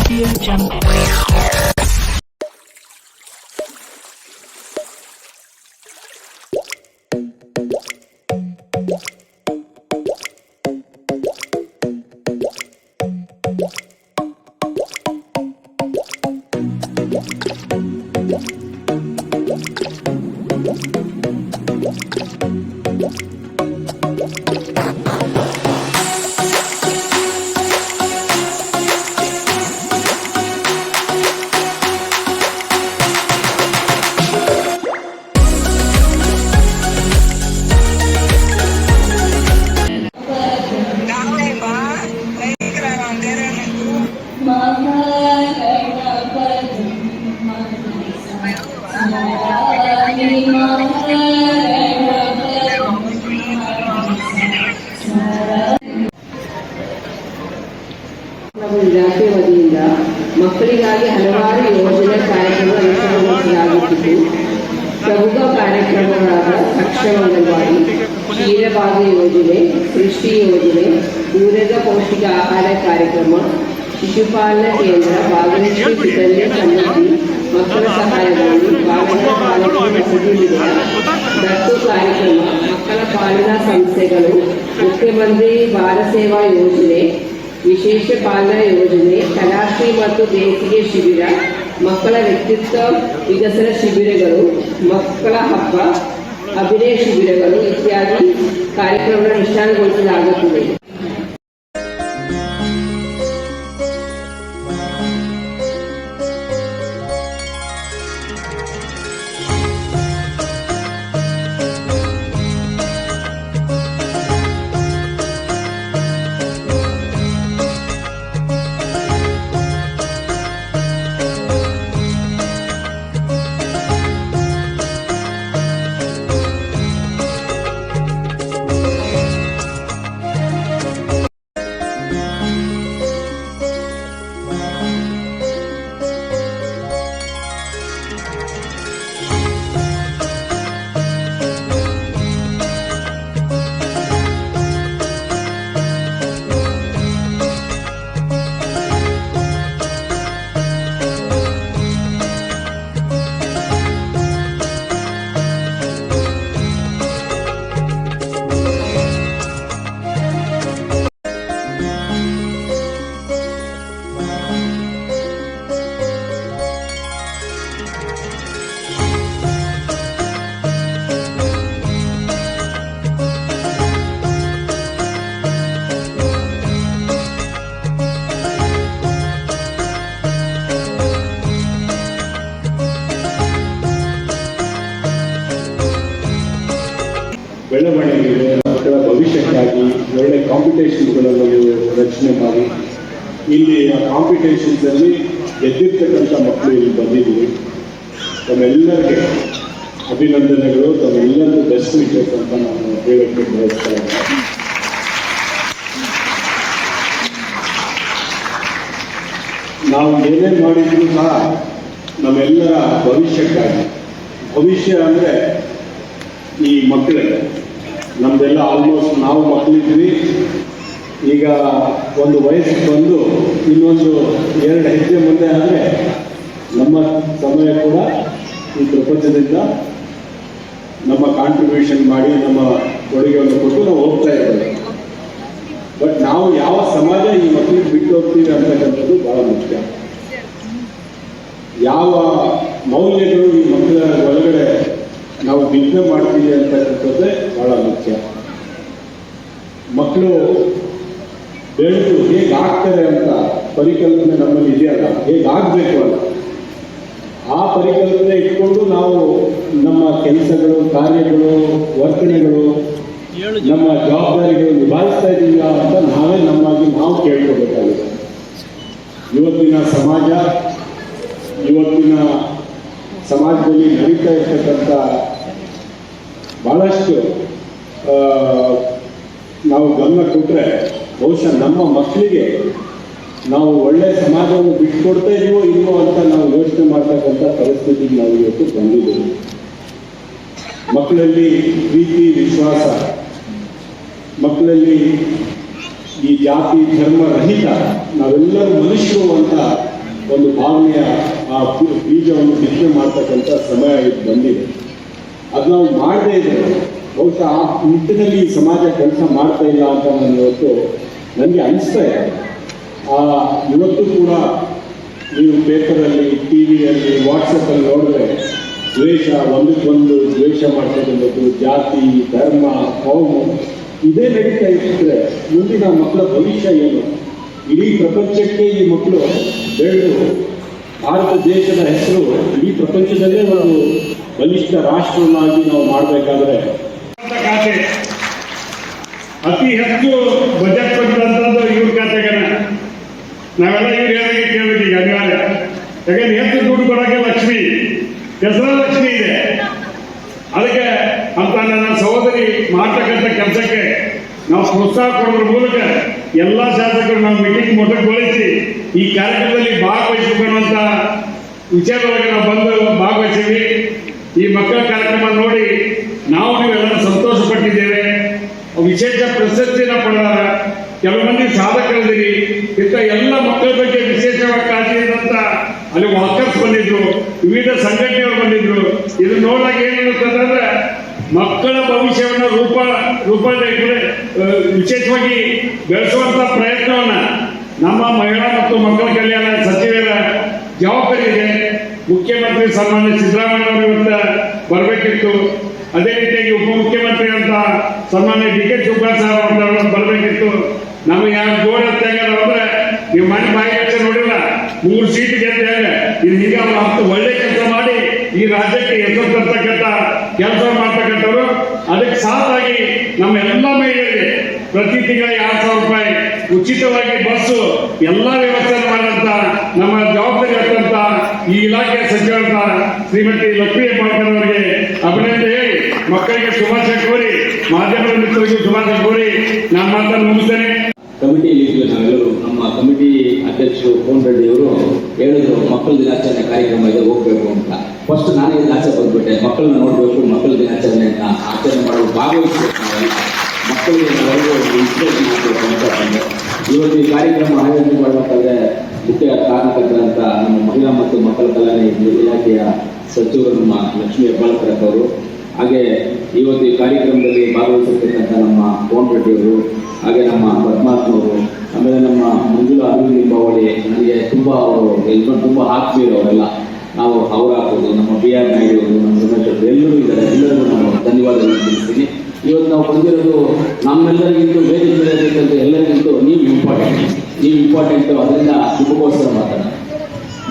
Audio Jungle. ಇಲಾಖೆ ವತಿಯಿಂದ ಮಕ್ಕಳಿಗಾಗಿ ಹಲವಾರು ಯೋಜನೆ ಕಾರ್ಯಕ್ರಮ ಅನುಷ್ಠಾನಗೊಳಿಸಲಾಗುತ್ತಿದ್ದು ಪ್ರಮುಖ ಕಾರ್ಯಕ್ರಮಗಳಾದ ಸಕ್ಷಮ ಅಂಗನವಾಡಿ, ಕ್ಷೀರಭಾಗ್ಯ ಯೋಜನೆ, ಕೃಷಿ ಯೋಜನೆ, ಪೂರಕ ಪೌಷ್ಟಿಕ ಆಹಾರ ಕಾರ್ಯಕ್ರಮ, ಶಿಶುಪಾಲನಾ ಕೇಂದ್ರ, ಭಾಗಲಕ್ಷ್ಮಿ ಸುಕನ್ಯಾ ಸಮೃದ್ಧಿ, ಮಕ್ಕಳ ಸಹಾಯವಾಣಿ, ಬಾಲಕರ ಪಾಲನೆ ವಸತಿ ನಿಲಯ, ದತ್ತು ಕಾರ್ಯಕ್ರಮ, ಮಕ್ಕಳ ಪಾಲನಾ ಸಂಸ್ಥೆಗಳು, ಮುಖ್ಯಮಂತ್ರಿ ಬಾಲ ಸೇವಾ ಯೋಜನೆ, ವಿಶೇಷ ಪಾಲನಾ ಯೋಜನೆ, ಕಲಾಶ್ರೀ ಮತ್ತು ಬೇಸಿಗೆ ಶಿಬಿರ, ಮಕ್ಕಳ ವ್ಯಕ್ತಿತ್ವ ವಿಕಸನ ಶಿಬಿರಗಳು, ಮಕ್ಕಳ ಹಬ್ಬ, ಅಭಿನಯ ಶಿಬಿರಗಳು ಇತ್ಯಾದಿ ಕಾರ್ಯಕ್ರಮಗಳನ್ನು ಅನುಷ್ಠಾನಗೊಳಿಸಲಾಗುತ್ತದೆ. ಬೆಳವಣಿಗೆ ಮಕ್ಕಳ ಭವಿಷ್ಯಕ್ಕಾಗಿ ಒಳ್ಳೆ ಕಾಂಪಿಟೇಷನ್ಗಳನ್ನು ರಚನೆ ಮಾಡಿ ಇಲ್ಲಿ ಆ ಕಾಂಪಿಟೇಷನ್ಸಲ್ಲಿ ಗೆದ್ದಿರ್ತಕ್ಕಂಥ ಮಕ್ಕಳು ಇಲ್ಲಿ ಬಂದಿದ್ದೀವಿ. ತಮ್ಮೆಲ್ಲರಿಗೆ ಅಭಿನಂದನೆಗಳು, ತಮ್ಮೆಲ್ಲರಿಗೂ ಬೆಸ್ಟ್ ವಿಷಸ್ ಅಂತ ನಾನು ಹೇಳಕ್ಕೆ ಬಯಸ್ತಾ ಇದ್ದೀನಿ. ನಾವು ಏನೇ ಮಾಡಿದ್ರು ಸಹ ನಮ್ಮೆಲ್ಲರ ಭವಿಷ್ಯಕ್ಕಾಗಿ. ಭವಿಷ್ಯ ಅಂದರೆ ಈ ಮಕ್ಕಳಿಗೆ ನಮ್ದೆಲ್ಲ ಆಲ್ಮೋಸ್ಟ್ ನಾವು ಮಕ್ಕಳಿದ್ವಿ. ಈಗ ಒಂದು ವಯಸ್ಸು ಬಂದು ಇನ್ನೊಂದು 2 ಹೆಜ್ಜೆ ಮುಂದೆ ಆದರೆ ನಮ್ಮ ಸಮಯ ಕೂಡ ಈ ಪ್ರಪಂಚದಿಂದ ನಮ್ಮ ಕಾಂಟ್ರಿಬ್ಯೂಷನ್ ಮಾಡಿ ನಮ್ಮ ಕೊಡುಗೆಯನ್ನು ಕೊಟ್ಟು ನಾವು ಹೋಗ್ತಾ ಇದ್ದೇವೆ. ಬಟ್ ನಾವು ಯಾವ ಸಮಾಜ ಈ ಮಕ್ಕಳಿಗೆ ಬಿಟ್ಟು ಹೋಗ್ತೀವಿ ಅಂತಕ್ಕಂಥದ್ದು ಬಹಳ ಮುಖ್ಯ. ಯಾವ ಮೌಲ್ಯಗಳು ಈ ಮಕ್ಕಳ ಒಳಗಡೆ ನಾವು ಬಿತ್ತನೆ ಮಾಡ್ತೀವಿ ಅಂತಕ್ಕಂಥದ್ದೇ ಬಹಳ ಮುಖ್ಯ. ಮಕ್ಕಳು ಬೆಳೆದು ಹೇಗಾಗ್ತಾರೆ ಅಂತ ಪರಿಕಲ್ಪನೆ ನಮ್ಮಲ್ಲಿ ಇದೆಯಲ್ಲ, ಹೇಗಾಗಬೇಕು ಅಂತ ಆ ಪರಿಕಲ್ಪನೆ ಇಟ್ಕೊಂಡು ನಾವು ನಮ್ಮ ಕೆಲಸಗಳು, ಕಾರ್ಯಗಳು, ವರ್ತನೆಗಳು, ನಮ್ಮ ಜವಾಬ್ದಾರಿಗಳು ನಿಭಾಯಿಸ್ತಾ ಇದ್ದೀವಿ ಅಂತ ನಾವೇ ನಮ್ಮಾಗಿ ನಾವು ಕೇಳ್ಕೋಬೇಕಾಗುತ್ತೆ. ಇವತ್ತಿನ ಸಮಾಜದಲ್ಲಿ ನಡೀತಾ ಇರ್ತಕ್ಕಂಥ ಬಹಳಷ್ಟು ನಾವು ಗಮನ ಕೊಟ್ಟರೆ ಬಹುಶಃ ನಮ್ಮ ಮಕ್ಕಳಿಗೆ ನಾವು ಒಳ್ಳೆಯ ಸಮಾಜವನ್ನು ಬಿಟ್ಕೊಡ್ತಾ ಇದೀವೋ ಇಲ್ವೋ ಅಂತ ನಾವು ಯೋಚನೆ ಮಾಡ್ತಕ್ಕಂಥ ಪರಿಸ್ಥಿತಿಗೆ ನಾವು ಇವತ್ತು ಬಂದಿದ್ದೇವೆ. ಮಕ್ಕಳಲ್ಲಿ ಪ್ರೀತಿ, ವಿಶ್ವಾಸ, ಮಕ್ಕಳಲ್ಲಿ ಈ ಜಾತಿ ಧರ್ಮ ರಹಿತ ನಾವೆಲ್ಲರೂ ಮನುಷ್ಯರು ಅಂತ ಒಂದು ಭಾವನೆಯ ಆ ಬೀಜವನ್ನು ಬಿತ್ತನೆ ಮಾಡ್ತಕ್ಕಂಥ ಸಮಯ ಇದು ಬಂದಿದೆ. ಅದು ನಾವು ಮಾಡದೇ ಇದ್ರೆ ಬಹುಶಃ ಆ ನಿಟ್ಟಿನಲ್ಲಿ ಈ ಸಮಾಜ ಕೆಲಸ ಮಾಡ್ತಾ ಇಲ್ಲ ಅಂತ ನಾನು ಇವತ್ತು ನನಗೆ ಅನಿಸ್ತಾ ಇದೆ. ಇವತ್ತು ಕೂಡ ನೀವು ಪೇಪರಲ್ಲಿ, ಟಿ ವಿಯಲ್ಲಿ, ವಾಟ್ಸಪ್ಪಲ್ಲಿ ನೋಡಿದ್ರೆ ದ್ವೇಷ, ಒಂದಕ್ಕೊಂದು ದ್ವೇಷ ಮಾಡ್ತಕ್ಕಂಥದ್ದು, ಜಾತಿ, ಧರ್ಮ, ಕೋಮು ಇದೇ ನಡೀತಾ ಇದ್ದರೆ ಮುಂದಿನ ಮಕ್ಕಳ ಭವಿಷ್ಯ ಏನು? ಇಡೀ ಪ್ರಪಂಚಕ್ಕೆ ಈ ಮಕ್ಕಳು ಬೆಳೆದು ಭಾರತ ದೇಶದ ಹೆಸರು ಇಡೀ ಪ್ರಪಂಚದಲ್ಲೇ ಒಂದು ಬಲಿಷ್ಠ ರಾಷ್ಟ್ರವನ್ನಾಗಿ ನಾವು ಮಾಡಬೇಕಾದ್ರೆ ಖಾತೆ ಅತಿ ಹೆಚ್ಚು ಬಜೆಟ್ ಕೊಟ್ಟಂಥದ್ದು ಇವ್ರ ಖಾತೆಗೆ ನಾವೆಲ್ಲ ಇವ್ರು ಹೇಳೋಕೆ ಕೇಳಬೇಕು ಈಗ ಅನಿವಾರ್ಯ. ಯಾಕಂದ್ರೆ ಹೆಚ್ಚು ದುಡ್ಡು ಕೊಡೋಕೆ ಲಕ್ಷ್ಮಿ, ಹೆಸರ ಲಕ್ಷ್ಮಿ ಇದೆ. ಅದಕ್ಕೆ ಅಂತ ನನ್ನ ಸಹೋದರಿ ಮಾಡ್ತಕ್ಕಂಥ ಕೆಲಸಕ್ಕೆ ನಾವು ಪ್ರೋತ್ಸಾಹ ಕೊಡೋದ್ರ ಮೂಲಕ ಎಲ್ಲ ಶಾಸಕರು ನಾವು ಮೀಟಿಂಗ್ ಮೊಟಕುಗೊಳಿಸಿ ಈ ಕಾರ್ಯಕ್ರಮದಲ್ಲಿ ಭಾಗವಹಿಸಬೇಕನ್ನುವಂಥ ವಿಚಾರದೊಳಗೆ ನಾವು ಬಂದು ಭಾಗವಹಿಸಿವಿ. ಈ ಮಕ್ಕಳ ಕಾರ್ಯಕ್ರಮ ನೋಡಿ ನಾವು ನೀವೆಲ್ಲರೂ ಸಂತೋಷ ಪಟ್ಟಿದ್ದೇವೆ. ವಿಶೇಷ ಪ್ರಶಸ್ತಿನ ಪಡೆದಾರ ಕೆಲವು ಮಂದಿ ಸಾಧಕರಿದ್ದೀರಿ. ಇಂಥ ಎಲ್ಲ ಮಕ್ಕಳ ಬಗ್ಗೆ ವಿಶೇಷವಾಗಿ ಕಾಳಜಿ ಇದ್ದಂತ ಅಲ್ಲಿ ವಾಕರ್ಸ್ ಬಂದಿದ್ರು, ವಿವಿಧ ಸಂಘಟನೆಯವರು ಬಂದಿದ್ರು. ಇದು ನೋಡಾಗ ಏನಿರುತ್ತಂದ್ರೆ ಮಕ್ಕಳ ಭವಿಷ್ಯವನ್ನು ರೂಪ ವಿಶೇಷವಾಗಿ ಬೆಳೆಸುವಂತ ಪ್ರಯತ್ನವನ್ನ ನಮ್ಮ ಮಹಿಳಾ ಮತ್ತು ಮಕ್ಕಳ ಕಲ್ಯಾಣ ಸಚಿವರ ಜವಾಬ್ದಾರಿ ಇದೆ. ಮುಖ್ಯಮಂತ್ರಿ ಸನ್ಮಾನ್ಯ ಸಿದ್ದರಾಮಯ್ಯ ಅವರು ಇವತ್ತು ಬರಬೇಕಿತ್ತು. ಅದೇ ರೀತಿಯಾಗಿ ಉಪಮುಖ್ಯಮಂತ್ರಿ ಅಂತ ಸನ್ಮಾನ್ಯ ಡಿ ಕೆ ಶಿವಕುಮಾರ್ ಅವರು ಬರಬೇಕಿತ್ತು. ನಮಗೆ ಯಾರು ಜೋರ ಅಂದ್ರೆ ನೀವು ಮನೆ ಬಾಯಿ ಹೆಚ್ಚು ನೋಡಿಲ್ಲ, 3 ಸೀಟ್ ಗೆದ್ದ ಇದು ಈಗ ಅವ್ರು ಒಳ್ಳೆ ಕೆಲಸ ಮಾಡಿ ಈ ರಾಜ್ಯಕ್ಕೆ ಹೆಸರು ತರ್ತಕ್ಕಂಥ ಕೆಲಸ ಮಾಡ್ತಕ್ಕಂಥವ್ರು. ಅದಕ್ಕೆ ಸಾಥಾಗಿ ನಮ್ಮ ಎಲ್ಲ ಮಹಿಳೆಯರಿಗೆ ಪ್ರತಿ ತಿಂಗಳ 2,000 ರೂಪಾಯಿ ಉಚಿತವಾಗಿ ಬಸ್ಸು ಎಲ್ಲ ವ್ಯವಸ್ಥೆ ಮಾಡಂತ ನಮ್ಮ ಜವಾಬ್ದಾರಿ ಇರ್ತಂತ ಈ ಇಲಾಖೆ ಸಚಿವರಂತ ಶ್ರೀಮತಿ ಲಕ್ಷ್ಮೀ ಹೆಬ್ಬಾಳ್ಕರ್ ಅವರಿಗೆ ಅಭಿನಂದನೆ ಹೇಳಿ ಮಕ್ಕಳಿಗೆ ಶುಭಾಶಯ ಕೋರಿ, ಮಾಧ್ಯಮದ ಮಿತ್ರರಿಗೂ ಶುಭಾಶಯ ಕೋರಿ ನಾನು ಮಾತನ್ನು ಮುಗಿಸ್ತೇನೆ. ಕಮಿಟಿಯಲ್ಲಿ ನಾವೆಲ್ಲರೂ ನಮ್ಮ ಕಮಿಟಿ ಅಧ್ಯಕ್ಷರು ಕೋನ್ ರೆಡ್ಡಿ ಅವರು ಹೇಳಿದ್ರು ಮಕ್ಕಳ ದಿನಾಚರಣೆ ಕಾರ್ಯಕ್ರಮ ಇದೆ ಹೋಗ್ಬೇಕು ಅಂತ. ಫಸ್ಟ್ ನಾನೇ ಆಚೆ ಬಂದ್ಬಿಟ್ಟೆ, ಮಕ್ಕಳನ್ನ ನೋಡಬೇಕು, ಮಕ್ಕಳ ದಿನಾಚರಣೆಯನ್ನ ಆಚರಣೆ ಮಾಡಲು ಭಾಗವಹಿಸಬೇಕು, ಮಕ್ಕಳಿಗೆ ನಾವೆಲ್ಲರೂ ಇನ್ಸ್ಪಿರೇಷನ್ ಮಾಡಬೇಕು ಅಂತ ಬಂದೆ. ಇವತ್ತು ಈ ಕಾರ್ಯಕ್ರಮ ಆಯೋಜನೆ ಮಾಡಬೇಕಾದ್ರೆ ಮುಖ್ಯ ಕಾರಣಕರ್ತರಂತ ನಮ್ಮ ಮಹಿಳಾ ಮತ್ತು ಮಕ್ಕಳ ಕಲ್ಯಾಣ ಇಲಾಖೆಯ ಸಚಿವರು ನಮ್ಮ ಲಕ್ಷ್ಮೀ ಹೆಬ್ಬಾಳ್ಕರ್ ಅವರು, ಹಾಗೆ ಇವತ್ತು ಈ ಕಾರ್ಯಕ್ರಮದಲ್ಲಿ ಭಾಗವಹಿಸಿರ್ತಕ್ಕಂಥ ನಮ್ಮ ಕೋನ್ ರೆಡ್ಡಿ ಅವರು, ಹಾಗೆ ನಮ್ಮ ಪದ್ಮಾತ್ಮವರು, ಆಮೇಲೆ ನಮ್ಮ ಮಂಜುಳಾ ಅರವಿಂದ್ ಲಿಂಬಾವಳಿ, ನನಗೆ ತುಂಬ ಅವರು ತುಂಬ ಆತ್ಮೀಯರು ಅವರೆಲ್ಲ. ನಾವು ಅವರಾಗ್ಬೋದು, ನಮ್ಮ ಬಿ ಆರ್ ನಾಯ್ಡು ಅವರು, ನಮ್ಮ ರಮೇಶ್ ಅವರು ಎಲ್ಲರೂ ಇದ್ದಾರೆ. ಎಲ್ಲರಿಗೂ ನಾನು ಧನ್ಯವಾದಗಳನ್ನು ತಿಳಿಸ್ತೀನಿ. ಇವತ್ತು ನಾವು ಬಂದಿರೋದು ನಮ್ಮೆಲ್ಲರಿಗಿಂತೂ ವೇದಿಕೆಯಲ್ಲಿರ್ತಕ್ಕಂಥ ಎಲ್ಲರಿಗಿಂತೂ ನೀವು ಇಂಪಾರ್ಟೆಂಟು. ಅದರಿಂದ ಶುಭಗೋಸ್ಕರ ಮಾತಾಡೋಣ.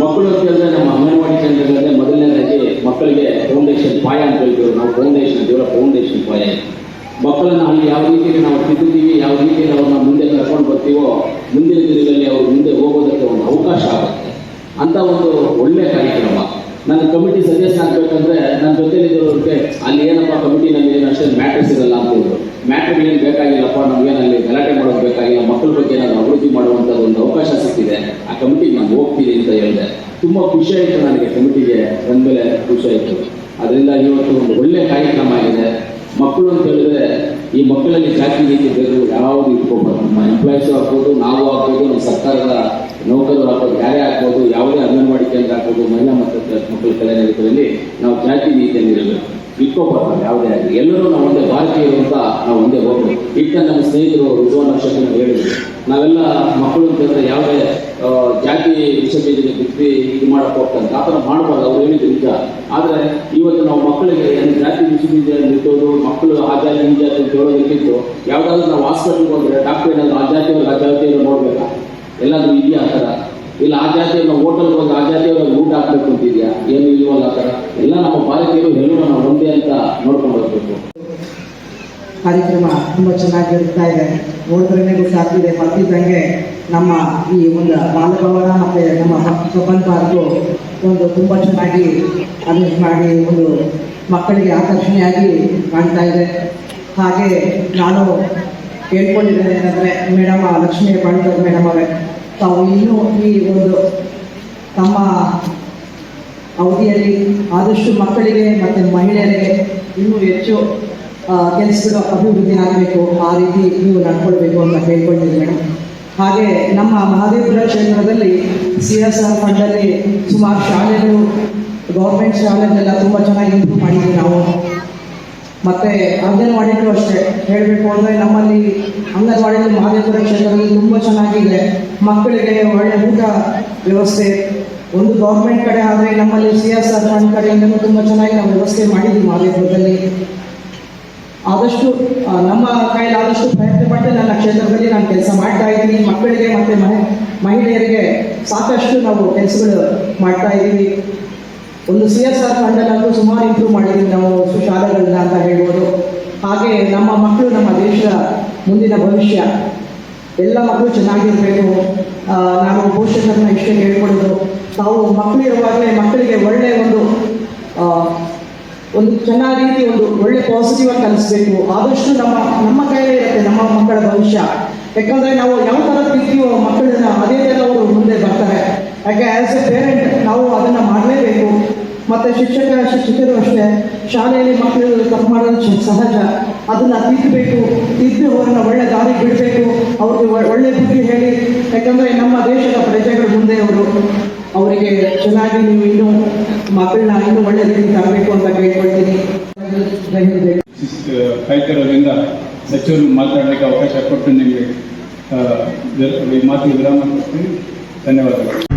ಮಕ್ಕಳು ಅಂತ ಹೇಳಿದ್ರೆ ನಮ್ಮ ಅಂಗನವಾಡಿ ಕೇಂದ್ರಗಳಲ್ಲಿ ಮೊದಲನೇದಾಗಿ ಮಕ್ಕಳಿಗೆ ಫೌಂಡೇಶನ್ ಪಾಯ ಅಂತ ಹೇಳ್ತೀವಿ ನಾವು. ದೇವರ ಫೌಂಡೇಶನ್ ಪಾಯ. ಮಕ್ಕಳನ್ನು ಅಲ್ಲಿ ಯಾವ ರೀತಿಯಲ್ಲಿ ನಾವು ತಿದ್ದುತ್ತೀವಿ, ಯಾವ ರೀತಿಯಲ್ಲಿ ಅವ್ರನ್ನ ಮುಂದೆ ಕರ್ಕೊಂಡು ಬರ್ತೀವೋ ಮುಂದಿನ ದಿನಗಳಲ್ಲಿ ಅವರು ಮುಂದೆ ಹೋಗೋದಕ್ಕೆ ಒಂದು ಅವಕಾಶ ಆಗುತ್ತೆ ಅಂತ ಒಂದು ಒಳ್ಳೆಯ ಕಾರ್ಯಕ್ರಮ. ನನ್ನ ಕಮಿಟಿ ಸದಸ್ಯ ಆಗಬೇಕಂದ್ರೆ ನನ್ನ ಜೊತೆಲಿದ್ದವ್ರಿಗೆ ಅಲ್ಲಿ ಏನಪ್ಪ ಕಮಿಟಿನಲ್ಲಿ ಏನು ಅಷ್ಟೇ ಮ್ಯಾಟ್ರಸ್ ಇರಲ್ಲ ಅಂತ ಹೇಳಿದ್ರು. ಮ್ಯಾಟ್ರ್ ಏನು ಬೇಕಾಗಿಲ್ಲಪ್ಪ, ನಮಗೇನಲ್ಲಿ ಗಲಾಟೆ ಮಾಡೋದು ಬೇಕಾಗಿಲ್ಲ, ಮಕ್ಕಳ ಬಗ್ಗೆ ಏನಾದರೂ ಅಭಿವೃದ್ಧಿ ಮಾಡುವಂಥದ್ದು ಒಂದು ಅವಕಾಶ ಸಿಕ್ಕಿದೆ, ಆ ಕಮಿಟಿಗೆ ನಾನು ಹೋಗ್ತೀನಿ ಅಂತ ಹೇಳಿದೆ. ತುಂಬ ಖುಷಿ ಆಯಿತು ನನಗೆ, ಕಮಿಟಿಗೆ ಬಂದಮೇಲೆ ಖುಷಿ ಆಯಿತು. ಅದರಿಂದ ಇವತ್ತು ಒಂದು ಒಳ್ಳೆಯ ಕಾರ್ಯಕ್ರಮ ಆಗಿದೆ. ಮಕ್ಕಳು ಅಂತ ಹೇಳಿದ್ರೆ ಈ ಮಕ್ಕಳಲ್ಲಿ ಜಾತಿ ನೀತಿ ಬೇರೆ ಯಾವುದು ಇಟ್ಕೋಬಾರ್ದು. ನಮ್ಮ ಎಂಪ್ಲಾಯೀಸು ಆಗ್ಬೋದು, ನಾವು ಆಗ್ಬೋದು, ನಮ್ಮ ಸರ್ಕಾರದ ನೌಕರರು ಆಗ್ಬೋದು, ಯಾರೇ ಆಗ್ಬೋದು, ಯಾವುದೇ ಅಂಗನವಾಡಿ ಕೇಂದ್ರ ಆಗ್ಬೋದು, ಮಹಿಳಾ ಮತ್ತು ಮಕ್ಕಳ ಕಲ್ಯಾಣ ಇಲಾಖೆಯಲ್ಲಿ ನಾವು ಜಾತಿ ನೀತಿಯಲ್ಲಿ ಇರಬೇಕು, ಇಟ್ಕೋಬಾರ್ದು ಯಾವುದೇ ಆಗಲಿ. ಎಲ್ಲರೂ ನಾವು ಒಂದೇ ಭಾರತೀಯರು ಅಂತ ನಾವು ಒಂದೇ ಹೋಗ್ಬೇಕು. ಈಗ ನಮ್ಮ ಸ್ನೇಹಿತರು ರುಜುವಾನ್ ಅಕ್ಷರ ಹೇಳಿದ್ರು, ನಾವೆಲ್ಲ ಮಕ್ಕಳು ಅಂತಂದರೆ ಯಾವುದೇ ಜಾತಿ ವಿಷಯದಲ್ಲಿ ಬಿಟ್ಟು ಇದು ಮಾಡಕ್ಕೆ ಹೋಗ್ತಾರೆ, ಆ ಥರ ಮಾಡಬಾರ್ದು. ಅವ್ರು ಹೇಳಿದ್ರು ನಿಜ. ಆದರೆ ಇವತ್ತು ನಾವು ಮಕ್ಕಳಿಗೆ ಜಾತಿ ವಿಷಯದಲ್ಲಿ ಇರ್ತೋದು, ಮಕ್ಕಳು ಆ ಜಾತಿ ಈ ಜಾತಿ ಅಂತ ಹೇಳೋದಕ್ಕಿಂತ ಯಾವುದಾದ್ರೂ ನಾವು ಹಾಸ್ಪಿಟಲ್ಗೆ ಹೋದರೆ ಡಾಕ್ಟರ್ ಏನಾದರೂ ಆ ಜಾತಿಯವರು ನೋಡ್ಬೇಕಾ? ಎಲ್ಲಾದರೂ ಇದೆಯಾ ಆ ಥರ? ಇಲ್ಲ ಆ ಜಾತಿಯವ್ರನ್ನ ಹೋಟೆಲ್ಗೆ ಹೋಗಿ ಆ ಜಾತಿಯವ್ರಿಗೆ ಊಟ ಹಾಕ್ಬೇಕು ಅಂತಿದೆಯಾ? ಏನು ಇಲ್ವಲ್ಲ ಆ ಥರ. ಎಲ್ಲ ನಮ್ಮ ಭಾರತೀಯರು ಎಲ್ಲರೂ ನಾವು ಒಂದೇ ಅಂತ ನೋಡ್ಕೊಂಡು ಹೋಗ್ಬೇಕು. ಕಾರ್ಯಕ್ರಮ ತುಂಬ ಚೆನ್ನಾಗಿ ಇರ್ತಾ ಇದೆ. ನೋಡಿದ್ರೇ ಗೊತ್ತಾಗ್ತಿದೆ. ಬರ್ತಿದ್ದಂಗೆ ನಮ್ಮ ಈ ಒಂದು ಬಾಲಭವನ ಮತ್ತು ನಮ್ಮ ಕಬ್ಬನ್ ಪಾರ್ಕು ಒಂದು ತುಂಬ ಚೆನ್ನಾಗಿ ಅರೇಂಜ್ ಮಾಡಿ ಒಂದು ಮಕ್ಕಳಿಗೆ ಆಕರ್ಷಣೆಯಾಗಿ ಕಾಣ್ತಾ ಇದೆ. ಹಾಗೆ ನಾನು ಕೇಳ್ಕೊಂಡಿದ್ದೇನೆ ಏನಂದರೆ ಮೇಡಮ್ ಲಕ್ಷ್ಮೀ ಹೆಬ್ಬಾಳ್ಕರ್ ಮೇಡಮ್ ಅವರೇ, ತಾವು ಇನ್ನೂ ಈ ಒಂದು ತಮ್ಮ ಅವಧಿಯಲ್ಲಿ ಆದಷ್ಟು ಮಕ್ಕಳಿಗೆ ಮತ್ತು ಮಹಿಳೆಯರಿಗೆ ಇನ್ನೂ ಹೆಚ್ಚು ಕೆಲಸಗಳು ಅಭಿವೃದ್ಧಿ ಆಗಬೇಕು, ಆ ರೀತಿ ನೀವು ನಡ್ಕೊಳ್ಬೇಕು ಅಂತ ಕೇಳ್ಕೊಂಡಿದ್ದೀನಿ ಮೇಡಮ್. ಹಾಗೆ ನಮ್ಮ ಮಹದೇವಪುರ ಕ್ಷೇತ್ರದಲ್ಲಿ CSR ಫಂಡಲ್ಲಿ ಸುಮಾರು ಶಾಲೆಗಳು ಗೌರ್ಮೆಂಟ್ ಶಾಲೆಗಳೆಲ್ಲ ತುಂಬ ಚೆನ್ನಾಗಿ ಇಂಪ್ರೂವ್ ಮಾಡಿದ್ವಿ ನಾವು. ಮತ್ತು ಅಂಗನವಾಡಿಗಳು ಅಷ್ಟೇ ಹೇಳಬೇಕು ಅಂದರೆ ನಮ್ಮಲ್ಲಿ ಅಂಗನವಾಡಿಗಳು ಮಹದೇವಪುರ ಕ್ಷೇತ್ರದಲ್ಲಿ ತುಂಬ ಚೆನ್ನಾಗಿದೆ. ಮಕ್ಕಳಿಗೆ ಒಳ್ಳೆಯ ಊಟ ವ್ಯವಸ್ಥೆ ಒಂದು ಗೌರ್ಮೆಂಟ್ ಕಡೆ ಆದರೆ ನಮ್ಮಲ್ಲಿ CSR ಫಂಡ್ ಕಡೆಯಿಂದಲೂ ತುಂಬ ಚೆನ್ನಾಗಿ ನಾವು ವ್ಯವಸ್ಥೆ ಮಾಡಿದ್ವಿ ಮಹದೇವಪುರದಲ್ಲಿ. ಆದಷ್ಟು ನಮ್ಮ ಕೈಲಾದಷ್ಟು ಪ್ರಯತ್ನ ಪಟ್ಟು ನನ್ನ ಕ್ಷೇತ್ರದಲ್ಲಿ ನಾನು ಕೆಲಸ ಮಾಡ್ತಾ ಇದ್ದೀನಿ. ಮಕ್ಕಳಿಗೆ ಮತ್ತು ಮಹಿಳೆಯರಿಗೆ ಸಾಕಷ್ಟು ನಾವು ಕೆಲಸಗಳು ಮಾಡ್ತಾ ಇದ್ದೀವಿ. ಒಂದು CSR ಫಂಡಲ್ಲೂ ಸುಮಾರು ಇಂಪ್ರೂವ್ ಮಾಡಿದ್ದೀವಿ ನಾವು ಶಾಲೆಗಳನ್ನ ಅಂತ ಹೇಳ್ಬೋದು. ಹಾಗೆ ನಮ್ಮ ಮಕ್ಕಳು ನಮ್ಮ ದೇಶದ ಮುಂದಿನ ಭವಿಷ್ಯ, ಎಲ್ಲ ಮಕ್ಕಳು ಚೆನ್ನಾಗಿರಬೇಕು. ನಾನು ಪೋಷಕರನ್ನ ಇಷ್ಟೇ ಹೇಳ್ಕೊಡೋದು, ತಾವು ಮಕ್ಕಳಿರುವಾಗಲೇ ಮಕ್ಕಳಿಗೆ ಒಳ್ಳೆಯ ಒಂದು ಚೆನ್ನಾದ ರೀತಿ ಒಂದು ಒಳ್ಳೆ ಪಾಸಿಟಿವ್ ಆಗಿ ಕಲಿಸ್ಬೇಕು. ಆದಷ್ಟು ನಮ್ಮ ಕೈಲೇ ಇರುತ್ತೆ ನಮ್ಮ ಮಕ್ಕಳ ಭವಿಷ್ಯ. ಯಾಕಂದರೆ ನಾವು ಯಾವ ಥರ ರೀತಿಯೋ ಮಕ್ಕಳನ್ನ ಅದೇ ಥರ ಅವರು ಮುಂದೆ ಬರ್ತಾರೆ. ಯಾಕೆ ಆ್ಯಸ್ ಎ ಪೇರೆಂಟ್ ನಾವು ಅದನ್ನು ಮಾಡಲೇಬೇಕು. ಮತ್ತು ಶಿಕ್ಷಕರು ಅಷ್ಟೇ ಶಾಲೆಯಲ್ಲಿ ಮಕ್ಕಳು ತಪ್ಪು ಮಾಡೋದು ಸಹಜ. ಅದನ್ನು ತಿದ್ದಿ ಅವರನ್ನು ಒಳ್ಳೆ ದಾರಿಗೆ ಬಿಡಬೇಕು. ಅವ್ರಿಗೆ ಒಳ್ಳೆ ಬುದ್ಧಿ ಹೇಳಿ, ಯಾಕಂದರೆ ನಮ್ಮ ದೇಶದ ಪ್ರಜೆಗಳು ಮುಂದೆ ಅವರಿಗೆ ಚೆನ್ನಾಗಿ ನೀವು ಇನ್ನೂ ಮಕ್ಕಳನ್ನ ಇನ್ನೂ ಒಳ್ಳೆ ರೀತಿ ತರಬೇಕು ಅಂತ ಕೇಳ್ಕೊಳ್ತೀನಿ. ಕಾಯ್ತಿರೋದ್ರಿಂದ ಸಚಿವರು ಮಾತನಾಡಲಿಕ್ಕೆ ಅವಕಾಶ ಕೊಟ್ಟು ನಿಮಗೆ ಮಾತಿಗೆ ವಿರಾಮ ಕೊಡ್ತೀನಿ. ಧನ್ಯವಾದಗಳು.